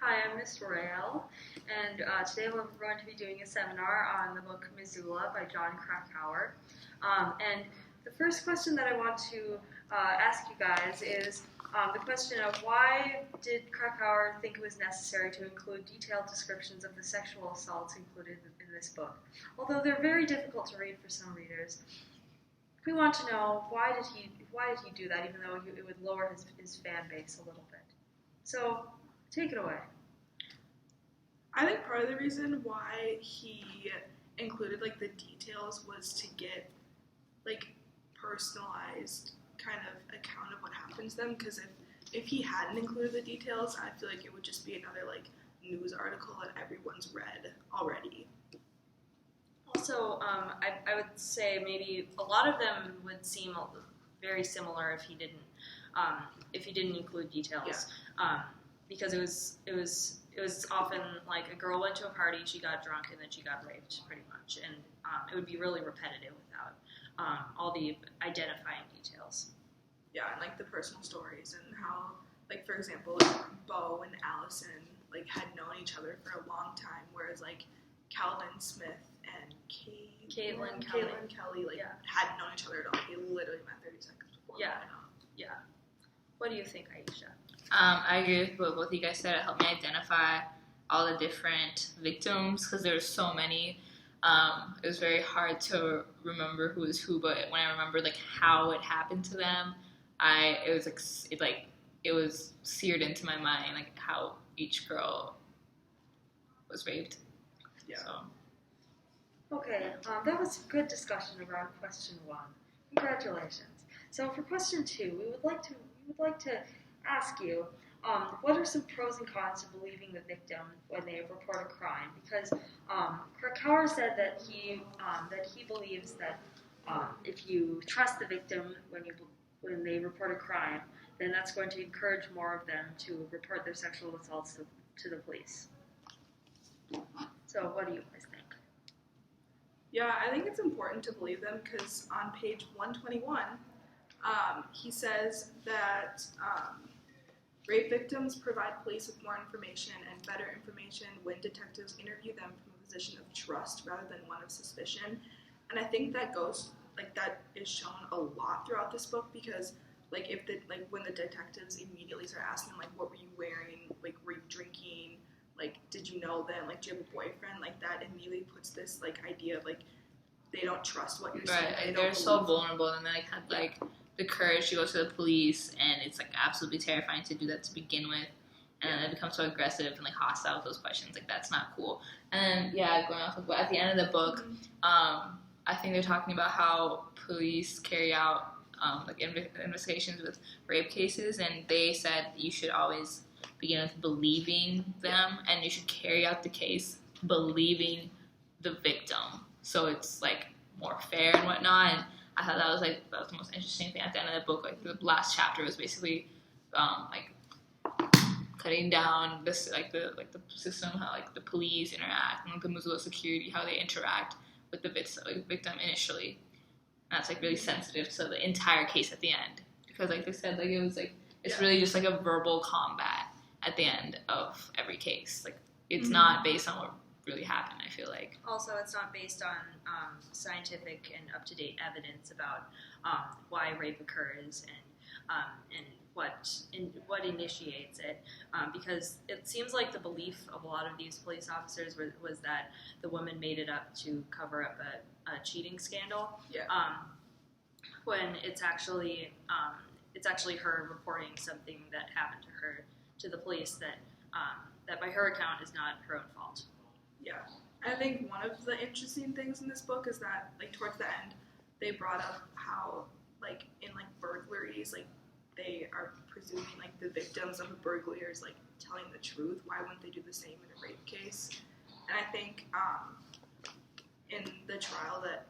Hi, I'm Miss Rael, and today we're going to be doing a seminar on the book Missoula by John Krakauer. And the first question that I want to ask you guys is the question of why did Krakauer think it was necessary to include detailed descriptions of the sexual assaults included in this book? Although they're very difficult to read for some readers, we want to know why did he do that, even though it would lower his fan base a little bit. So, take it away. I think part of the reason why he included the details was to get personalized kind of account of what happened to them, because if he hadn't included the details, I feel like it would just be another news article that everyone's read already. Also, I would say maybe a lot of them would seem very similar if he didn't include details. Yeah. Because it was often like a girl went to a party, she got drunk, and then she got raped, pretty much, and it would be really repetitive without all the identifying details. Yeah, and the personal stories and how, for example, Bo and Allison had known each other for a long time, whereas Calvin Smith and Caitlin Kelly hadn't known each other at all. They literally met 30 seconds before. Yeah. What do you think, Aisha? I agree with what both of you guys said. It helped me identify all the different victims because there were so many. It was very hard to remember who was who, but when I remembered how it happened to them, it was seared into my mind how each girl was raped. Yeah. So. Okay, that was a good discussion around question 1. Congratulations. So for question 2, we would like to ask you, what are some pros and cons to believing the victim when they report a crime? Because Krakauer said that he believes that if you trust the victim when they report a crime, then that's going to encourage more of them to report their sexual assaults to the police. So what do you guys think? Yeah, I think it's important to believe them because on page 121, he says that rape victims provide police with more information and better information when detectives interview them from a position of trust rather than one of suspicion. And I think that that is shown a lot throughout this book because when the detectives immediately start asking what were you wearing, were you drinking, did you know them, do you have a boyfriend, that immediately puts this idea of they don't trust what you're saying. Right, they're so vulnerable, and they had the courage to go to the police, and it's absolutely terrifying to do that to begin with, and then it becomes so aggressive and hostile with those questions. That's not cool. And then going off of at the end of the book, I think they're talking about how police carry out investigations with rape cases, and they said you should always begin with believing them, and you should carry out the case believing the victim, so it's more fair and whatnot. And I thought that was the most interesting thing at the end of the book. The last chapter was basically cutting down this the system, how the police interact, and the Missoula security, how they interact with the victim initially. And that's really sensitive to the entire case at the end, because they said it was it's really just a verbal combat at the end of every case. It's not based on what really happened, I feel like. Also, it's not based on scientific and up-to-date evidence about why rape occurs and what initiates it, because it seems like the belief of a lot of these police officers was that the woman made it up to cover up a cheating scandal. Yeah. When it's actually her reporting something that happened to her to the police that by her account is not her own fault. Yeah. I think one of the interesting things in this book is that, towards the end, they brought up how, in, burglaries, they are presuming, the victims of a burglary is, telling the truth. Why wouldn't they do the same in a rape case? And I think, in the trial that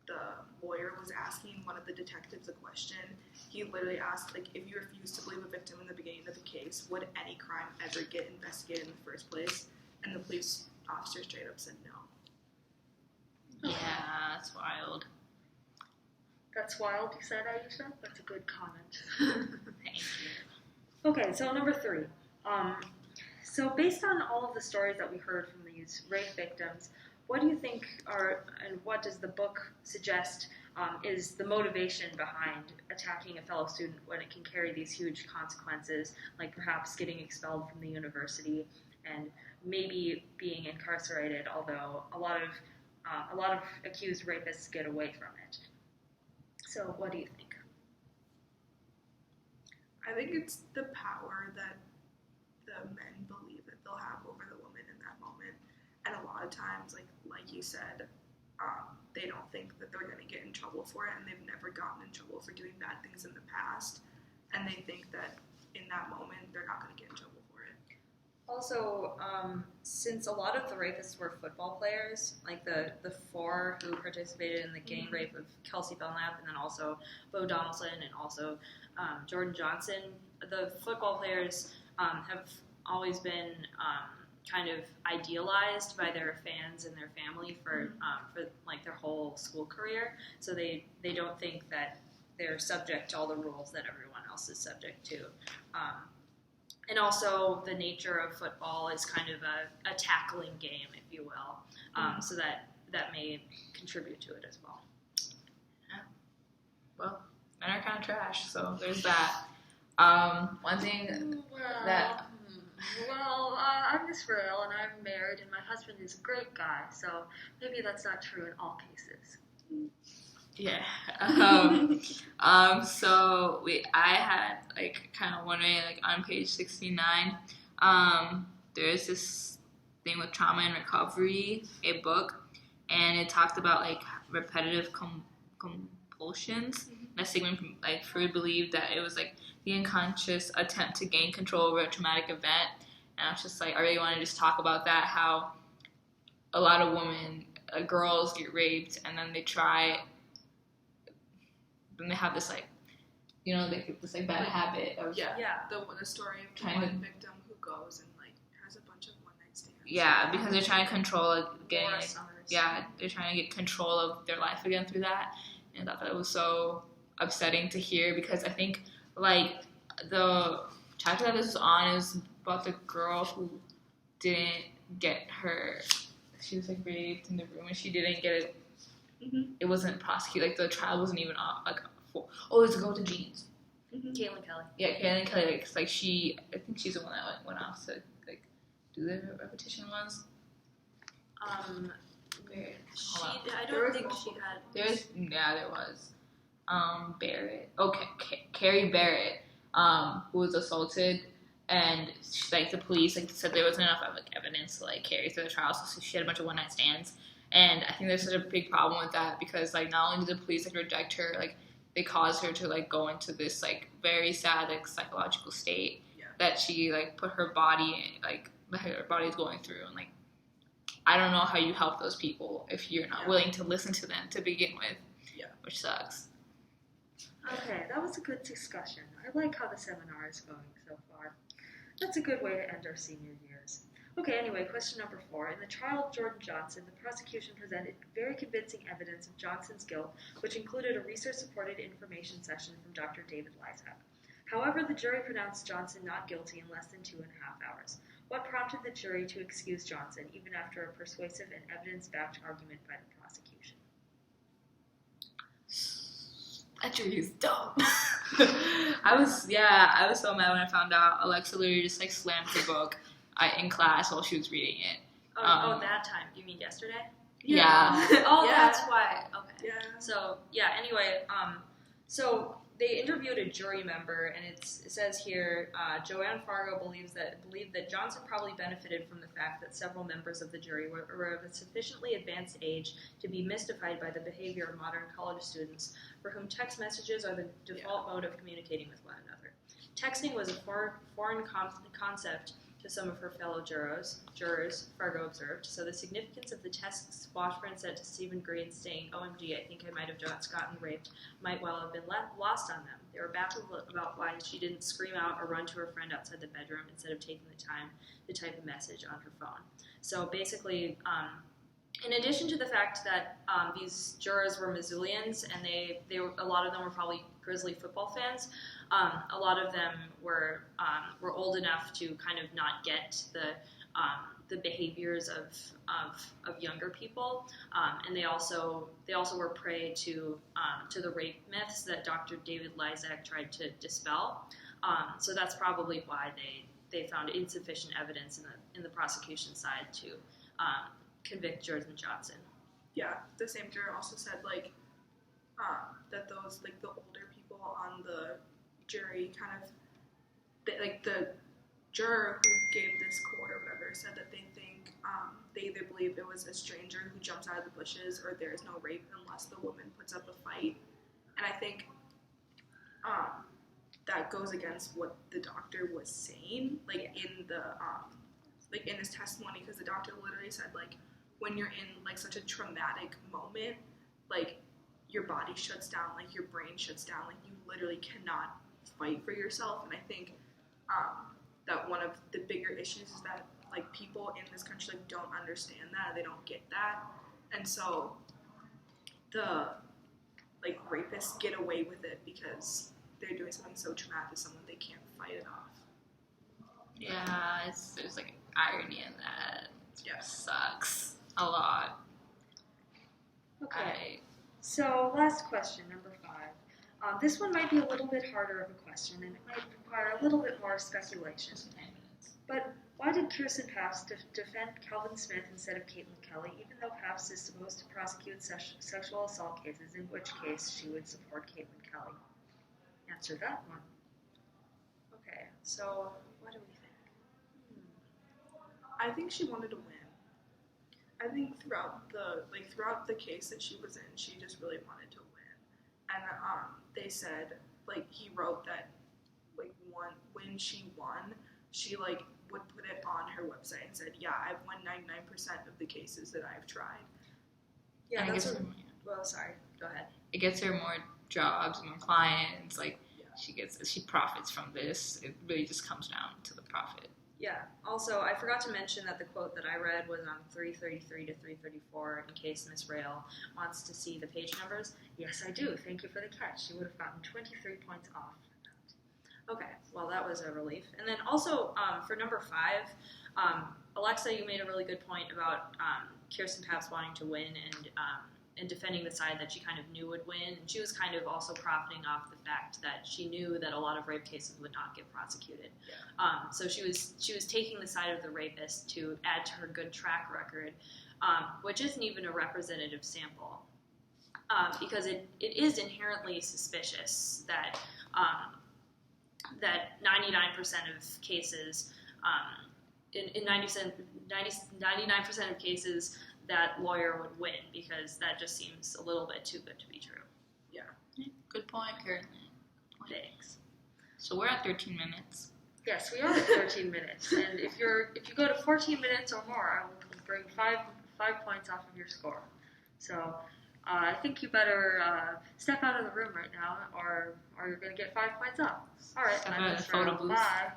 the lawyer was asking one of the detectives a question, he literally asked, if you refuse to believe a victim in the beginning of the case, would any crime ever get investigated in the first place? And the police officer straight up said no. Yeah, that's wild. That's wild, you said, Aisha? That's a good comment. Thank you. Okay, so number 3. So based on all of the stories that we heard from these rape victims, what do you think and what does the book suggest is the motivation behind attacking a fellow student when it can carry these huge consequences, like perhaps getting expelled from the university and maybe being incarcerated, although a lot of accused rapists get away from it. So what do you think? I think it's the power that the men believe that they'll have over the woman in that moment. And a lot of times, like you said, they don't think that they're going to get in trouble for it, and they've never gotten in trouble for doing bad things in the past. And they think that in that moment, they're not going to get in trouble for it. Also, since a lot of the rapists were football players, like the four who participated in the gang rape of Kelsey Belknap, and then also Bo Donaldson, and also Jordan Johnson, the football players have always been kind of idealized by their fans and their family for like their whole school career. So they don't think that they're subject to all the rules that everyone else is subject to. And also the nature of football is kind of a tackling game, if you will. So that may contribute to it as well. Yeah. Well, men are kind of trash, so there's that. One thing that... Well, I'm Miss Rail, and I'm married, and my husband is a great guy, so maybe that's not true in all cases. Yeah. So I had kind of wondering, on page 69, there's this thing with trauma and recovery, a book, and it talked about repetitive compulsions. That Sigmund Freud believed that it was the unconscious attempt to gain control over a traumatic event. And I was just I really want to just talk about that, how a lot of women, girls get raped, and then they have this this bad habit of the story of the one victim who goes and has a bunch of one-night stands. Yeah, because they're trying to control getting they're trying to get control of their life again through that. And I thought that was so upsetting to hear, because I think the chapter that this was on is about the girl who didn't get she was raped in the room and she didn't get it. Mm-hmm. It wasn't prosecuted, the trial wasn't even it's a girl with the jeans. Mm-hmm. Caitlin Kelly. Yeah, Caitlin Kelly. I think she's the one that went off to do the repetition ones. I don't think she had. There was. Barrett. Okay, Carrie Barrett, who was assaulted, and the police said there wasn't enough evidence to carry through the trial, so she had a bunch of one-night stands. And I think there's such a big problem with that, because not only did the police reject her, they caused her to go into this very sad psychological state that she put her body her body is going through, and I don't know how you help those people if you're not willing to listen to them to begin with, which sucks. Okay, that was a good discussion. I like how the seminar is going so far. That's a good way to end our senior years. Okay, anyway, question number 4. In the trial of Jordan Johnson, the prosecution presented very convincing evidence of Johnson's guilt, which included a research-supported information session from Dr. David Lysak. However, the jury pronounced Johnson not guilty in less than 2.5 hours. What prompted the jury to excuse Johnson, even after a persuasive and evidence-backed argument by the prosecution? That jury is dumb. I was so mad when I found out. Alexa literally just slammed the book in class while she was reading it. That time. You mean yesterday? Yeah. That's why. Okay. Yeah. So anyway, so they interviewed a jury member, and it says here, Joanne Fargo believed that Johnson probably benefited from the fact that several members of the jury were of a sufficiently advanced age to be mystified by the behavior of modern college students, for whom text messages are the default mode of communicating with one another. Texting was a foreign concept to some of her fellow jurors, Fargo observed, so the significance of the texts Washburn sent to Stephen Green saying, "OMG, I think I might have just gotten raped," might well have been lost on them. They were baffled about why she didn't scream out or run to her friend outside the bedroom instead of taking the time to type a message on her phone. So basically, in addition to the fact that these jurors were Missoulians, and they a lot of them were probably Grizzly football fans, a lot of them were old enough to kind of not get the behaviors of younger people, and they also were prey to the rape myths that Dr. David Lysak tried to dispel. So that's probably why they found insufficient evidence in the prosecution side to convict Jordan Johnson. Yeah, the same juror also said that those the older people on the jury kind of the juror who gave this quote or whatever said that they think they either believe it was a stranger who jumps out of the bushes or there is no rape unless the woman puts up a fight. And I think that goes against what the doctor was saying, in his testimony, because the doctor literally said when you're in such a traumatic moment, your body shuts down, your brain shuts down, you literally cannot fight for yourself. And I think that one of the bigger issues is that people in this country don't understand that, they don't get that, and so the rapists get away with it because they're doing something so traumatic to someone they can't fight it off. Yeah, there's irony in that. Yeah. Sucks a lot. Okay. So last question, number 5. This one might be a little bit harder of a question, and it might require a little bit more speculation. But why did Kirsten Pabst defend Calvin Smith instead of Caitlin Kelly, even though Pabst is supposed to prosecute sexual assault cases, in which case she would support Caitlin Kelly? Answer that one. Okay, so what do we think? I think she wanted to win. I think throughout the case that she was in, she just really wanted to win. And they said he wrote that when she won, she would put it on her website and said, "Yeah, I've won 99% of the cases that I've tried." Yeah, that's well, sorry. Go ahead. It gets her more jobs, more clients. She profits from this. It really just comes down to the profit. Yeah. Also, I forgot to mention that the quote that I read was on 333 to 334, in case Miss Rail wants to see the page numbers. Yes, I do. Thank you for the catch. She would have gotten 23 points off. Okay, well, that was a relief. And then also, for number 5, Alexa, you made a really good point about Kirsten Pabst wanting to win and defending the side that she kind of knew would win. And she was kind of also profiting off the fact that she knew that a lot of rape cases would not get prosecuted. Yeah. So she was taking the side of the rapist to add to her good track record, which isn't even a representative sample, because it is inherently suspicious that 99% of cases, in 99% of cases, that lawyer would win, because that just seems a little bit too good to be true. Yeah. Good point, Karen. Thanks. So we're at 13 minutes. Yes, we are at 13 minutes, and if you go to 14 minutes or more, I will bring 5 points off of your score. So I think you better step out of the room right now, or you're going to get 5 points off. All right, Step out of the photo booth. 5.